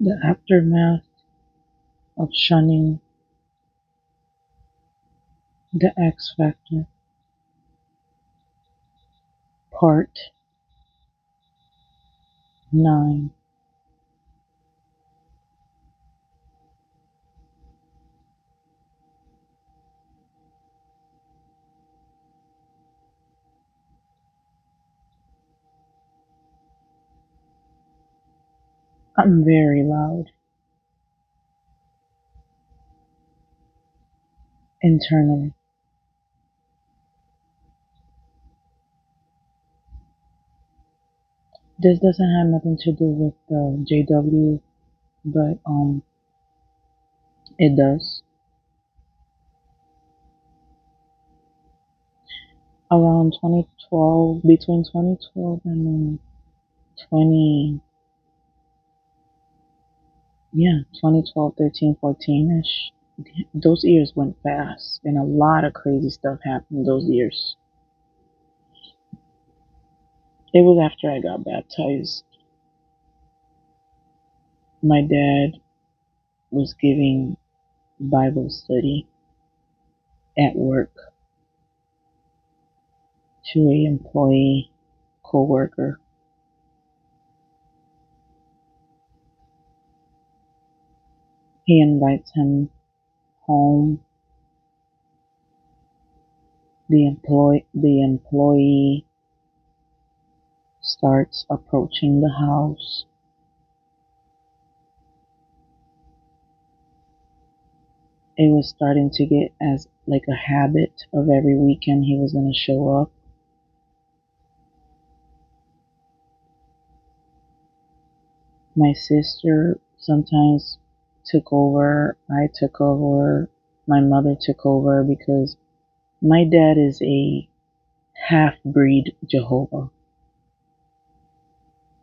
The Aftermath of Shunning, the X Factor, Part 9. I'm very loud internally. This doesn't have nothing to do with JW, but it does. Around 2012, between 2012 and 20, yeah, 2012, 13, 14-ish. Those years went fast, and a lot of crazy stuff happened those years. It was after I got baptized. My dad was giving Bible study at work to a employee co-worker. He invites him home. The employee starts approaching the house. It was starting to get as like a habit of every weekend he was going to show up. My sister sometimes took over. I took over. My mother took over because my dad is a half-breed Jehovah.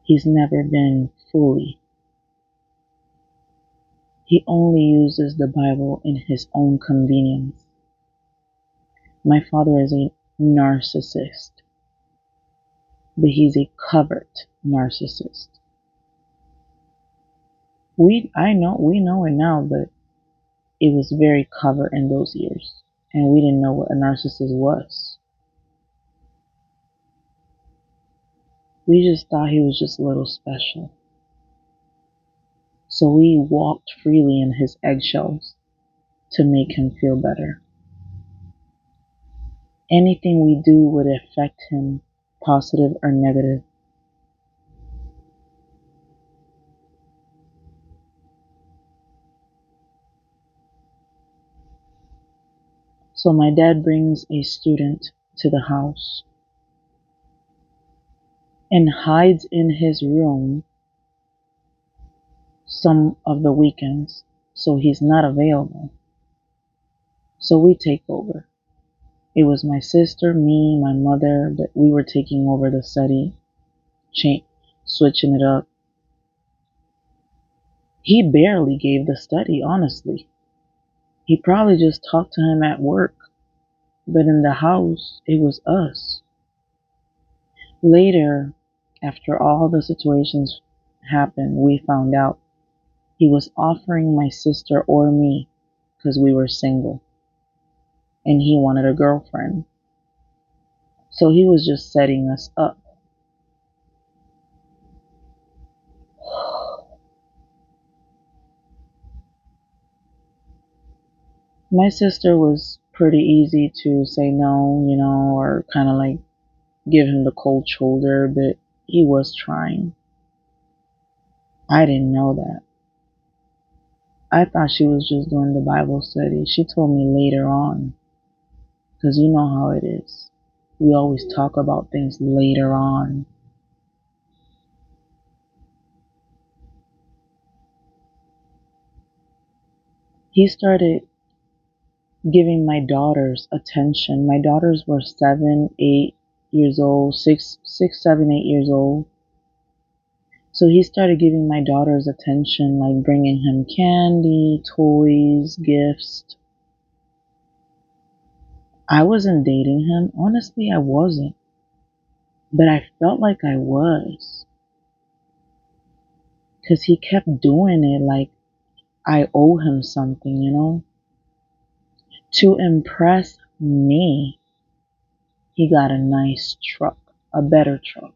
He's never been fully. He only uses the Bible in his own convenience. My father is a narcissist, but he's a covert narcissist. We know it now, but it was very covert in those years, and we didn't know what a narcissist was. We just thought he was just a little special. So we walked freely in his eggshells to make him feel better. Anything we do would affect him, positive or negative. So my dad brings a student to the house and hides in his room some of the weekends, so he's not available. So we take over. It was my sister, me, my mother, but we were taking over the study, switching it up. He barely gave the study, honestly. He probably just talked to him at work, but in the house, it was us. Later, after all the situations happened, we found out he was offering my sister or me, because we were single, and he wanted a girlfriend. So he was just setting us up. My sister was pretty easy to say no, or kind of like give him the cold shoulder, but he was trying. I didn't know that. I thought she was just doing the Bible study. She told me later on, because you know how it is. We always talk about things later on. He started giving my daughters attention. My daughters were 7, 8 years old, 6, 7, 8 years old. So he started giving my daughters attention, like bringing him candy, toys, gifts. I wasn't dating him. Honestly, I wasn't. But I felt like I was. Because he kept doing it like I owe him something, To impress me, he got a nice truck, a better truck.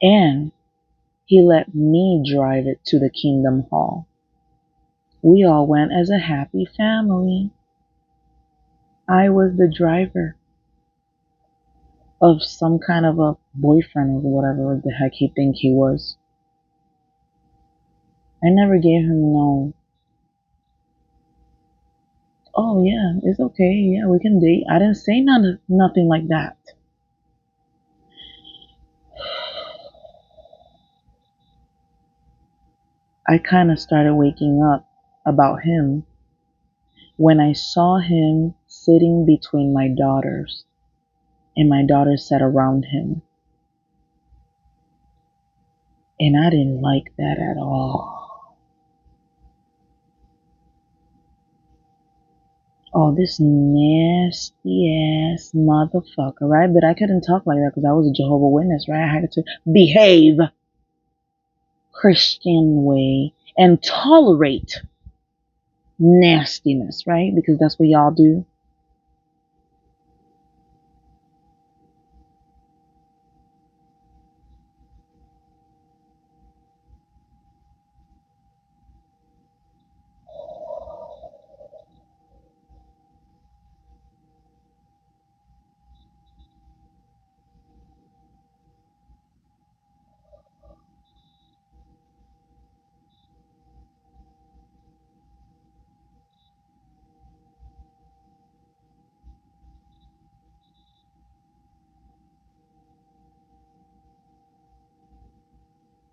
And he let me drive it to the Kingdom Hall. We all went as a happy family. I was the driver of some kind of a boyfriend or whatever the heck he think he was. I never gave him no, oh yeah, it's okay, yeah, we can date. I didn't say nothing like that. I kind of started waking up about him when I saw him sitting between my daughters, and my daughters sat around him. And I didn't like that at all. Oh, this nasty ass motherfucker, right? But I couldn't talk like that because I was a Jehovah's Witness, right? I had to behave Christian way and tolerate nastiness, right? Because that's what y'all do.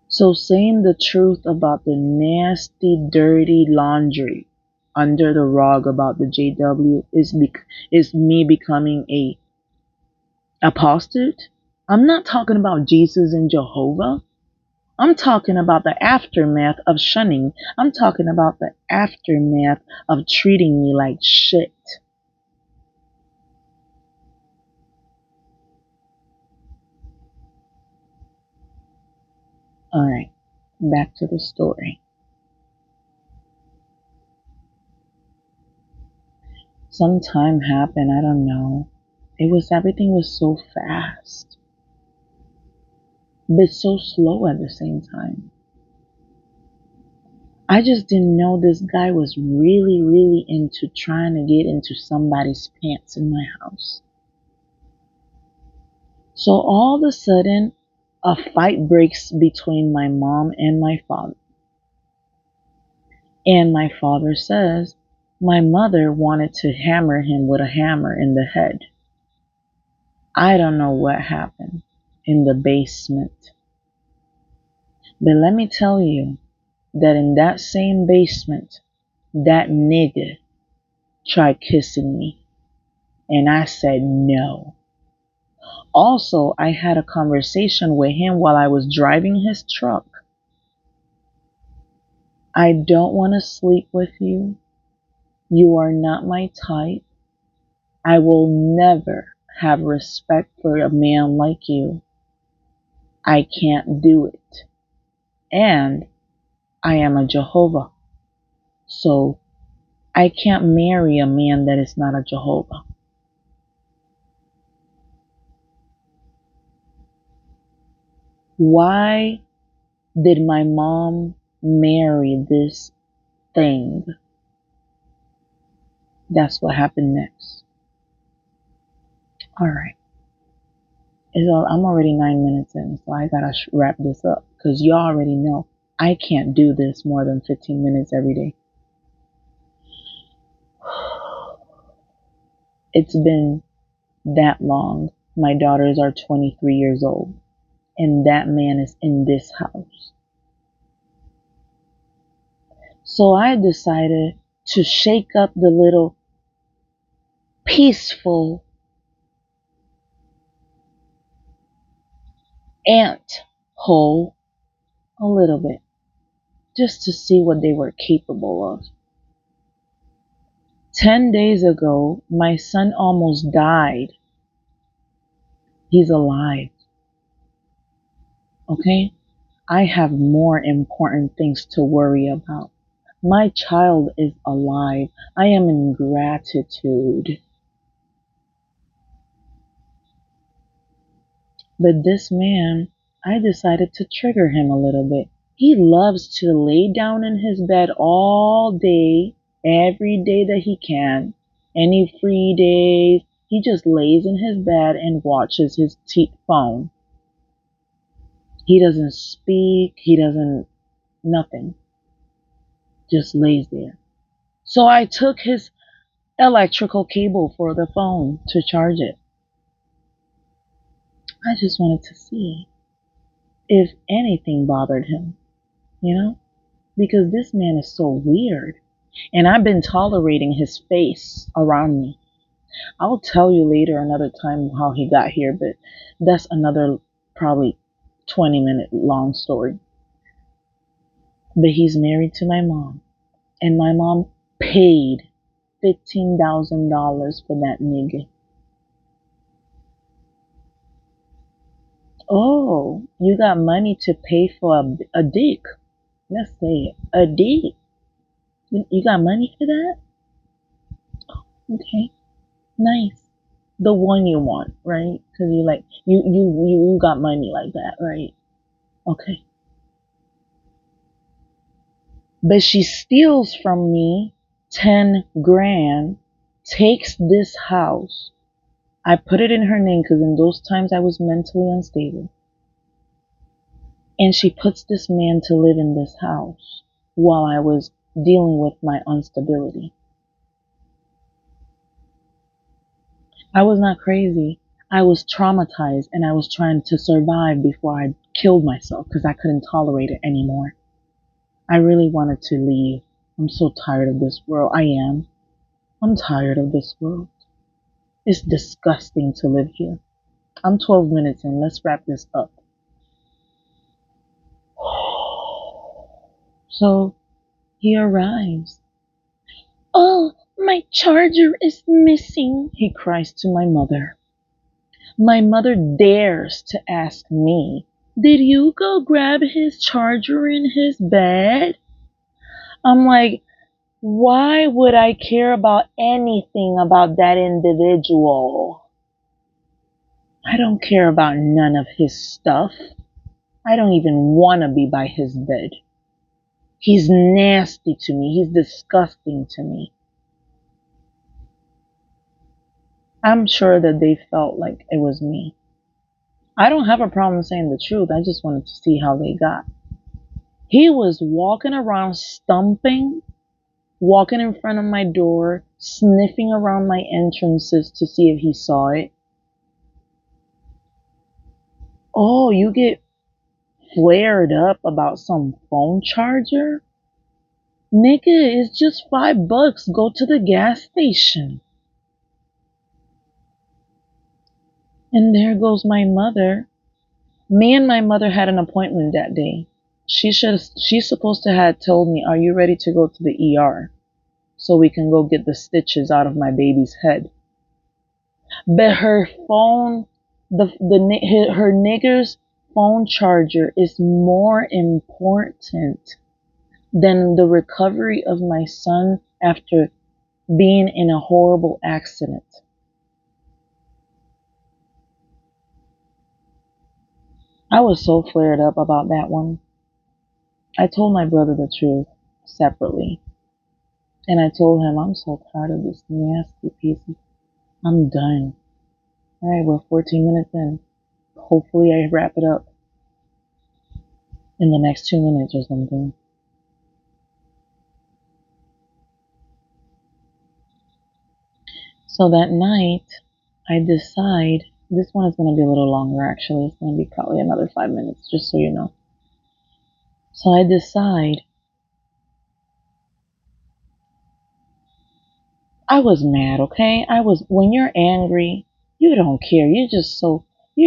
So saying the truth about the nasty, dirty laundry under the rug about the JW is me becoming a apostate. I'm not talking about Jesus and Jehovah. I'm talking about the aftermath of shunning. I'm talking about the aftermath of treating me like shit. All right, back to the story. Some time happened, I don't know. Everything was so fast, but so slow at the same time. I just didn't know this guy was really, really into trying to get into somebody's pants in my house. So all of a sudden, a fight breaks between my mom and my father. And my father says my mother wanted to hammer him with a hammer in the head. I don't know what happened in the basement. But let me tell you that in that same basement, that nigga tried kissing me. And I said no. Also, I had a conversation with him while I was driving his truck. I don't want to sleep with you. You are not my type. I will never have respect for a man like you. I can't do it. And I am a Jehovah. So I can't marry a man that is not a Jehovah. Why did my mom marry this thing? That's what happened next. All right. I'm already 9 minutes in, so I gotta wrap this up because you already know I can't do this more than 15 minutes every day. It's been that long. My daughters are 23 years old, and that man is in this house. So I decided to shake up the little peaceful ant hole a little bit, just to see what they were capable of. 10 days ago, my son almost died. He's alive. Okay? I have more important things to worry about. My child is alive. I am in gratitude. But this man, I decided to trigger him a little bit. He loves to lay down in his bed all day, every day that he can. Any free days, he just lays in his bed and watches his phone. He doesn't speak, he doesn't, nothing. Just lays there. So I took his electrical cable for the phone to charge it. I just wanted to see if anything bothered him, you know? Because this man is so weird. And I've been tolerating his face around me. I'll tell you later another time how he got here, but that's another probably 20-minute long story. But he's married to my mom, and my mom paid $15,000 for that nigga. Oh, you got money to pay for a dick. Let's say it. A dick. You got money for that? Okay. Nice. The one you want, right? Because you like you got money like that, right? Okay. But she steals from me 10 grand, takes this house. I put it in her name because in those times I was mentally unstable. And she puts this man to live in this house while I was dealing with my instability. I was not crazy. I was traumatized and I was trying to survive before I killed myself because I couldn't tolerate it anymore. I really wanted to leave. I'm so tired of this world. I am. I'm tired of this world. It's disgusting to live here. I'm 12 minutes in. Let's wrap this up. So he arrives. Oh, my charger is missing, he cries to my mother. My mother dares to ask me, did you go grab his charger in his bed? I'm like, why would I care about anything about that individual? I don't care about none of his stuff. I don't even want to be by his bed. He's nasty to me. He's disgusting to me. I'm sure that they felt like it was me. I don't have a problem saying the truth. I just wanted to see how they got. He was walking around stumping, walking in front of my door, sniffing around my entrances to see if he saw it. Oh, you get flared up about some phone charger? Nigga, it's just $5. Go to the gas station. And there goes my mother. Me and my mother had an appointment that day. She's supposed to have told me, are you ready to go to the ER? So we can go get the stitches out of my baby's head. But her phone, her nigger's phone charger is more important than the recovery of my son after being in a horrible accident. I was so flared up about that one. I told my brother the truth separately. And I told him, I'm so tired of this nasty piece. I'm done. Alright, we're 14 minutes in. Hopefully I wrap it up in the next 2 minutes or something. So that night, I decide, this one is going to be a little longer actually. It's going to be probably another 5 minutes, just so you know. So I decide, I was mad, okay? When you're angry, you don't care. You're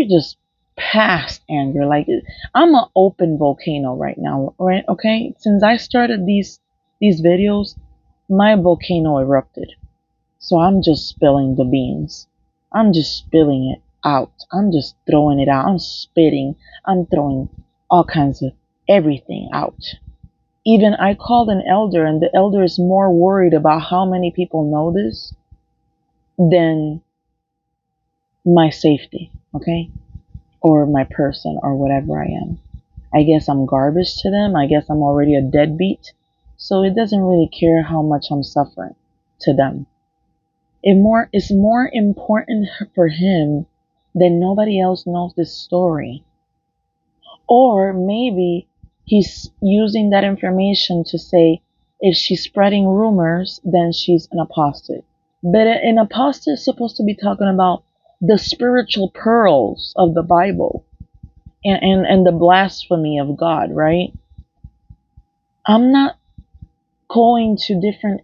just past anger. Like, I'm an open volcano right now, right? Okay? Since I started these videos, my volcano erupted. So I'm just spilling the beans. I'm just spilling it out. I'm just throwing it out. I'm spitting. I'm throwing all kinds of everything out. Even I called an elder, and the elder is more worried about how many people know this than my safety, okay? Or my person, or whatever I am. I guess I'm garbage to them. I guess I'm already a deadbeat. So it doesn't really care how much I'm suffering to them. It's more important for him that nobody else knows this story. Or maybe he's using that information to say, if she's spreading rumors, then she's an apostate. But an apostate is supposed to be talking about the spiritual pearls of the Bible, and the blasphemy of God, right? I'm not going to different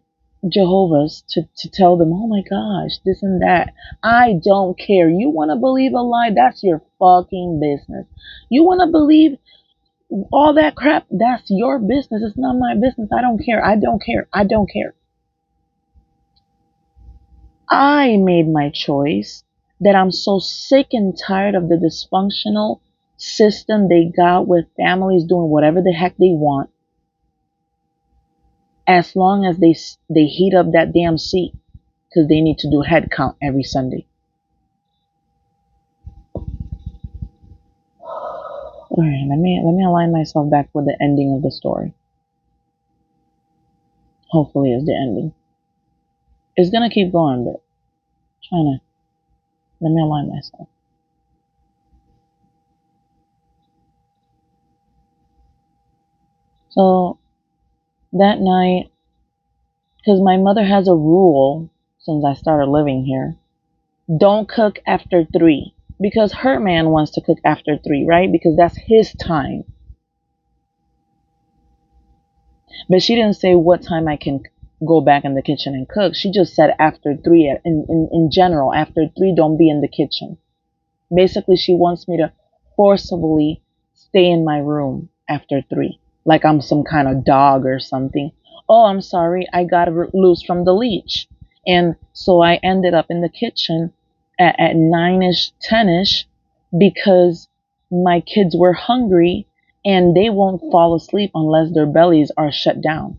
Jehovah's to tell them, oh my gosh, this and that. I don't care. You want to believe a lie? That's your fucking business. You want to believe all that crap? That's your business. It's not my business. I don't care. I don't care. I don't care. I made my choice that I'm so sick and tired of the dysfunctional system they got with families doing whatever the heck they want, as long as they heat up that damn seat, because they need to do head count every Sunday. All right, let me align myself back with the ending of the story. Hopefully, it's the ending. It's gonna keep going, but let me align myself. So that night, because my mother has a rule since I started living here, don't cook after 3, because her man wants to cook after 3, right? Because that's his time. But she didn't say what time I can go back in the kitchen and cook. She just said after 3. In general, after 3, don't be in the kitchen. Basically, she wants me to forcibly stay in my room after 3, like I'm some kind of dog or something. Oh, I'm sorry, I got loose from the leash. And so I ended up in the kitchen at 9ish, 10ish, because my kids were hungry and they won't fall asleep unless their bellies are shut down.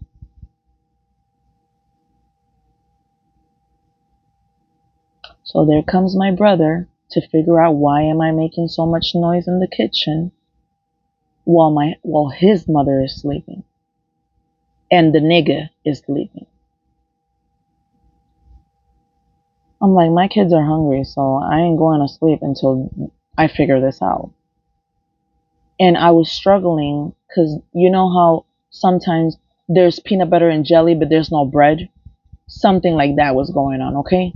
So there comes my brother to figure out why am I making so much noise in the kitchen while his mother is sleeping and the nigga is sleeping. I'm like, my kids are hungry, so I ain't going to sleep until I figure this out. And I was struggling because you know how sometimes there's peanut butter and jelly, but there's no bread? Something like that was going on, okay?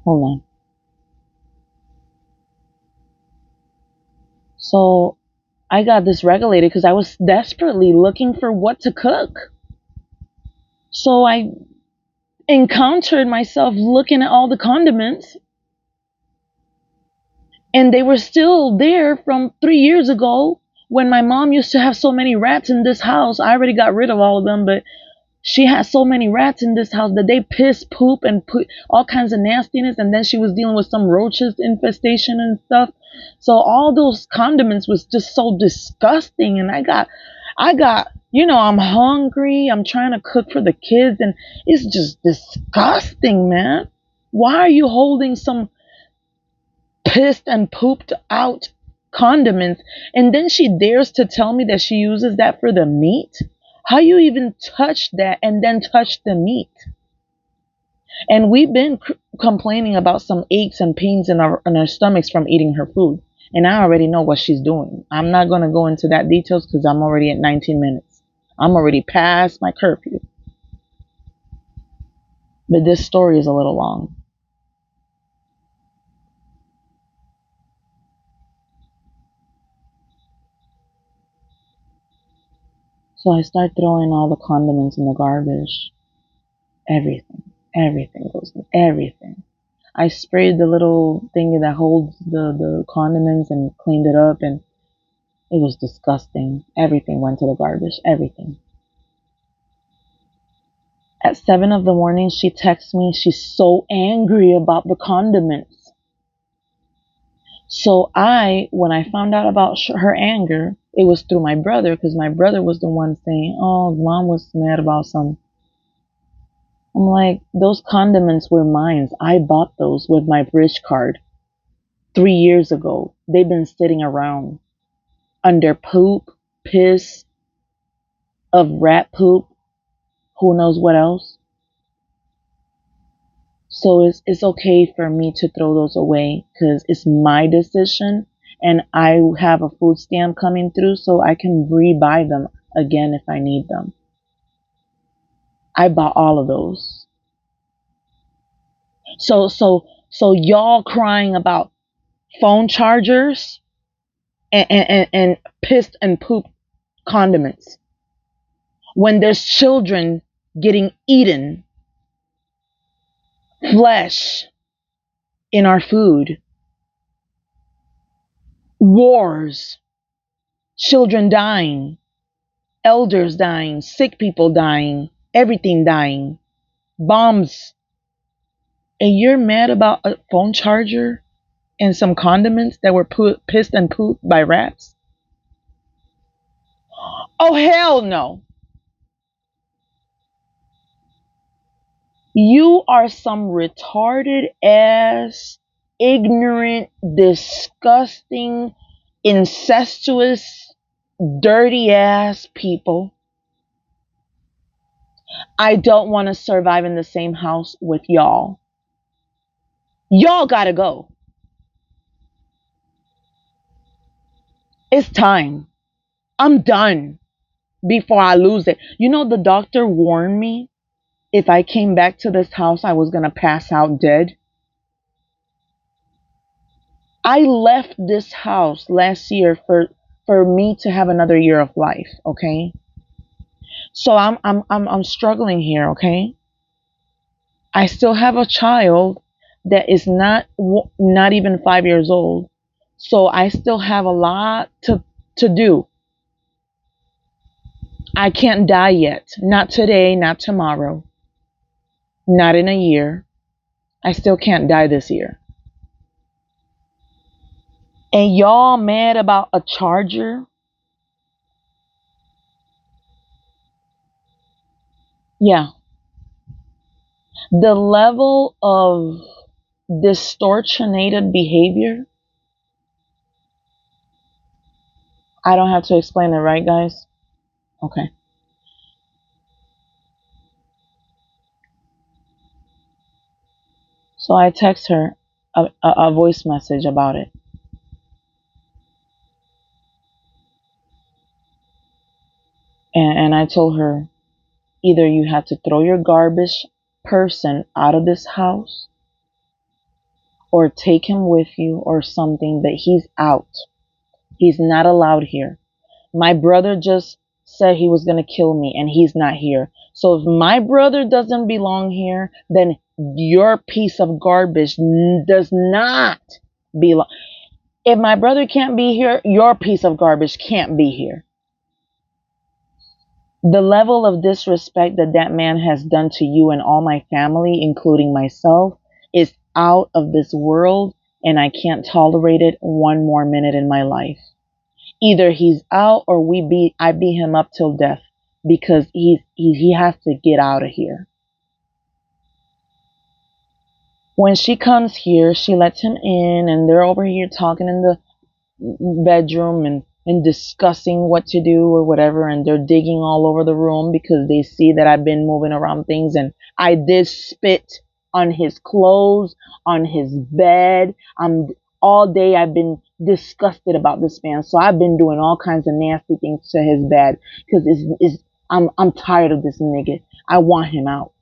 Hold on. So I got this regulated because I was desperately looking for what to cook. So I encountered myself looking at all the condiments, and they were still there from 3 years ago when my mom used to have so many rats in this house. I already got rid of all of them, but she had so many rats in this house that they piss, poop, and put all kinds of nastiness. And then she was dealing with some roaches infestation and stuff. So all those condiments was just so disgusting. And I got, I'm hungry. I'm trying to cook for the kids, and it's just disgusting, man. Why are you holding some pissed and pooped out condiments, and then she dares to tell me that she uses that for the meat? How you even touch that and then touch the meat? And we've been complaining about some aches and pains in our stomachs from eating her food, and I already know what she's doing. I'm not going to go into that details because I'm already at 19 minutes. I'm already past my curfew. But this story is a little long. So I start throwing all the condiments in the garbage. Everything goes in. Everything. I sprayed the little thing that holds the condiments and cleaned it up, and it was disgusting. Everything went to the garbage. Everything. At 7 of the morning, she texts me. She's so angry about the condiments. So when I found out about her anger, it was through my brother, because my brother was the one saying, oh, mom was mad about some. I'm like, those condiments were mine. I bought those with my bridge card 3 years ago. They've been sitting around under poop, piss, of rat poop, who knows what else. So it's okay for me to throw those away because it's my decision, and I have a food stamp coming through, so I can rebuy them again if I need them. I bought all of those. So y'all crying about phone chargers and pissed and poop condiments when there's children getting eaten flesh in our food, wars, children dying, elders dying, sick people dying, everything dying, bombs, and you're mad about a phone charger and some condiments that were pissed and pooped by rats? Oh, hell no. You are some retarded ass, ignorant, disgusting, incestuous, dirty ass people. I don't want to survive in the same house with y'all. Y'all gotta go. It's time. I'm done before I lose it. You know, the doctor warned me if I came back to this house, I was gonna pass out dead. I left this house last year for me to have another year of life, okay? So I'm struggling here, okay? I still have a child that is not even 5 years old. So I still have a lot to do. I can't die yet. Not today, not tomorrow, not in a year. I still can't die this year. And y'all mad about a charger? Yeah. The level of distortionated behavior, I don't have to explain it, right, guys? Okay. So I text her a voice message about it. And I told her, either you have to throw your garbage person out of this house or take him with you or something, but he's out. He's not allowed here. My brother just said he was going to kill me and he's not here. So if my brother doesn't belong here, then your piece of garbage does not belong. If my brother can't be here, your piece of garbage can't be here. The level of disrespect that that man has done to you and all my family, including myself, is out of this world, and I can't tolerate it one more minute in my life. Either he's out or I beat him up till death, because he has to get out of here. When she comes here, she lets him in, and they're over here talking in the bedroom and discussing what to do or whatever, and they're digging all over the room because they see that I've been moving around things, and I did spit on his clothes, on his bed. All day I've been disgusted about this man, so I've been doing all kinds of nasty things to his bed because I'm tired of this nigga. I want him out.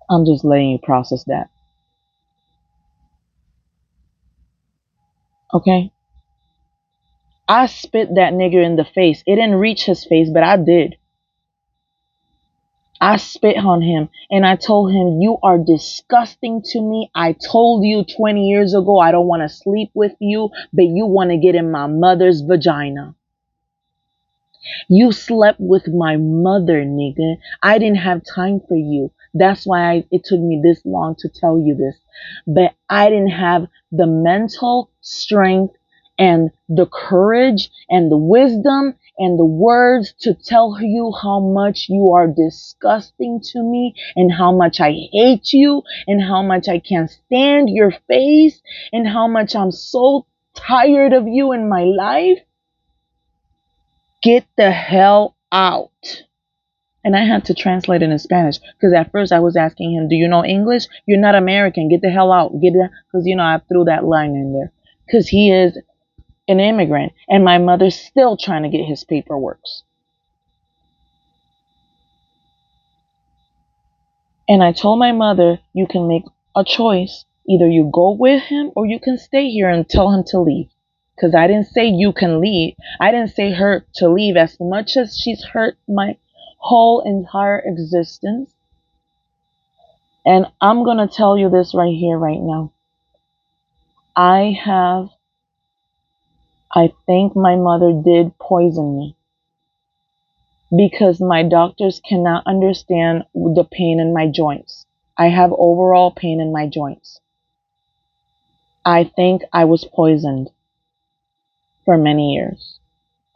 I'm just letting you process that. Okay? I spit that nigger in the face. It didn't reach his face, but I did. I spit on him and I told him, you are disgusting to me. I told you 20 years ago I don't want to sleep with you, but you want to get in my mother's vagina. You slept with my mother, nigga. I didn't have time for you. That's why it took me this long to tell you this. But I didn't have the mental strength and the courage and the wisdom and the words to tell you how much you are disgusting to me and how much I hate you and how much I can't stand your face and how much I'm so tired of you in my life. Get the hell out. And I had to translate it in Spanish because at first I was asking him, do you know English? You're not American. Get the hell out. Get it. Because, I threw that line in there because he is an immigrant and my mother's still trying to get his paperwork. And I told my mother, you can make a choice. Either you go with him or you can stay here and tell him to leave. Because I didn't say you can leave. I didn't say her to leave as much as she's hurt my whole entire existence. And I'm going to tell you this right here, right now. I think my mother did poison me because my doctors cannot understand the pain in my joints. I have overall pain in my joints. I think I was poisoned for many years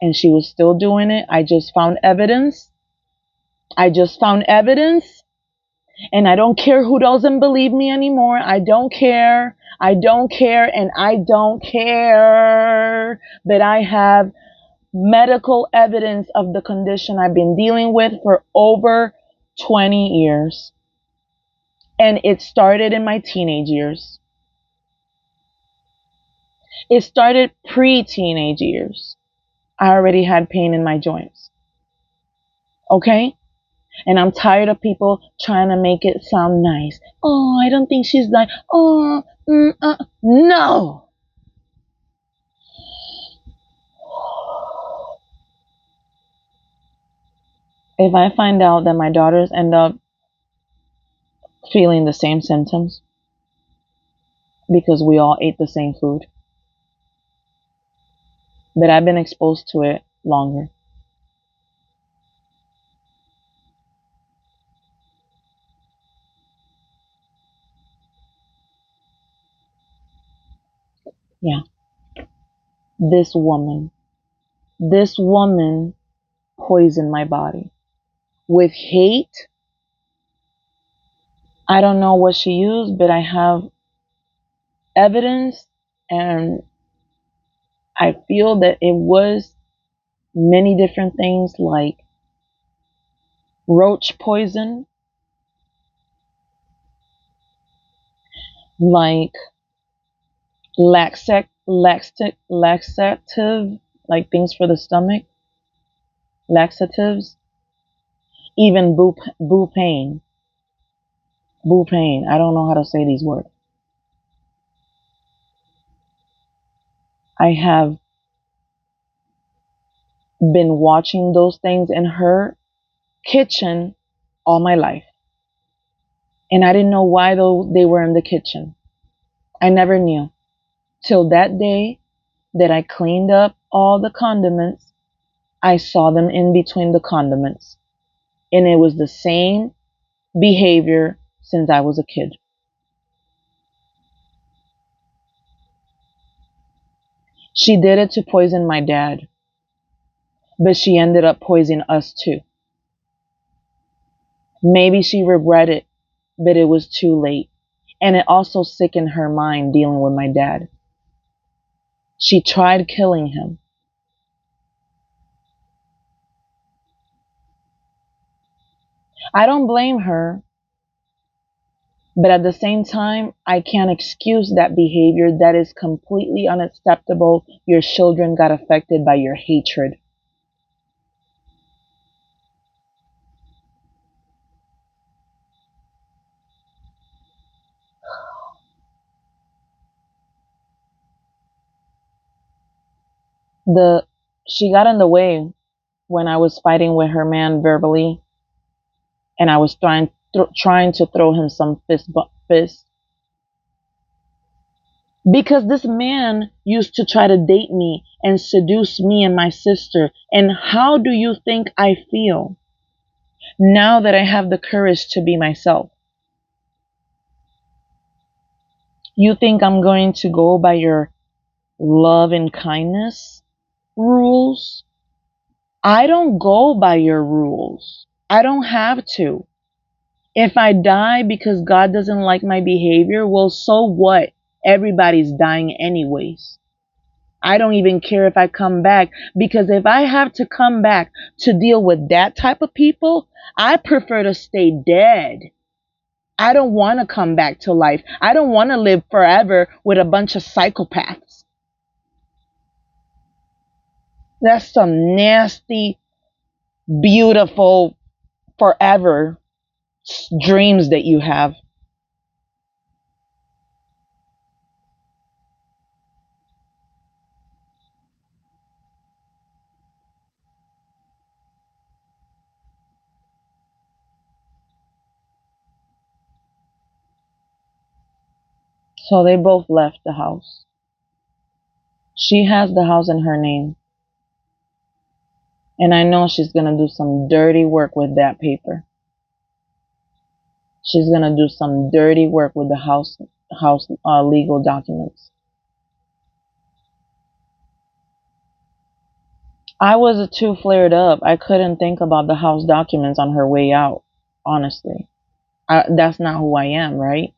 and she was still doing it. I just found evidence. And I don't care who doesn't believe me anymore. I don't care. I don't care. And I don't care that I have medical evidence of the condition I've been dealing with for over 20 years. And it started in my teenage years. It started pre-teenage years. I already had pain in my joints. Okay? And I'm tired of people trying to make it sound nice. Oh, I don't think she's like, oh, no. If I find out that my daughters end up feeling the same symptoms because we all ate the same food, but I've been exposed to it longer. Yeah. This woman poisoned my body with hate. I don't know what she used, but I have evidence and I feel that it was many different things like roach poison, like laxative, like things for the stomach, laxatives, even pain. Pain. I don't know how to say these words. I have been watching those things in her kitchen all my life. And I didn't know why though they were in the kitchen. I never knew. Till that day that I cleaned up all the condiments, I saw them in between the condiments. And it was the same behavior since I was a kid. She did it to poison my dad, but she ended up poisoning us too. Maybe she regretted, but it was too late. And it also sickened her mind dealing with my dad. She tried killing him. I don't blame her, but at the same time, I can't excuse that behavior. That is completely unacceptable. Your children got affected by your hatred. She got in the way when I was fighting with her man verbally, and I was trying to throw him some fist because this man used to try to date me and seduce me and my sister. And how do you think I feel now that I have the courage to be myself? You think I'm going to go by your love and kindness rules? I don't go by your rules. I don't have to. If I die because God doesn't like my behavior, well, so what? Everybody's dying anyways. I don't even care if I come back, because if I have to come back to deal with that type of people, I prefer to stay dead. I don't want to come back to life. I don't want to live forever with a bunch of psychopaths. That's some nasty, beautiful, forever dreams that you have. So they both left the house. She has the house in her name. And I know she's going to do some dirty work with that paper. She's going to do some dirty work with the house legal documents. I was too flared up. I couldn't think about the house documents on her way out, honestly. That's not who I am, right?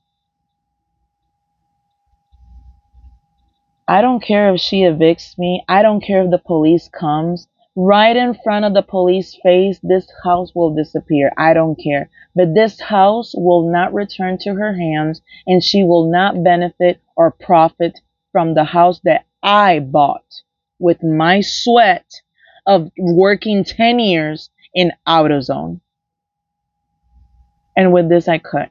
I don't care if she evicts me. I don't care if the police comes. Right in front of the police face, this house will disappear. I don't care. But this house will not return to her hands, and she will not benefit or profit from the house that I bought with my sweat of working 10 years in AutoZone. And with this, I cut.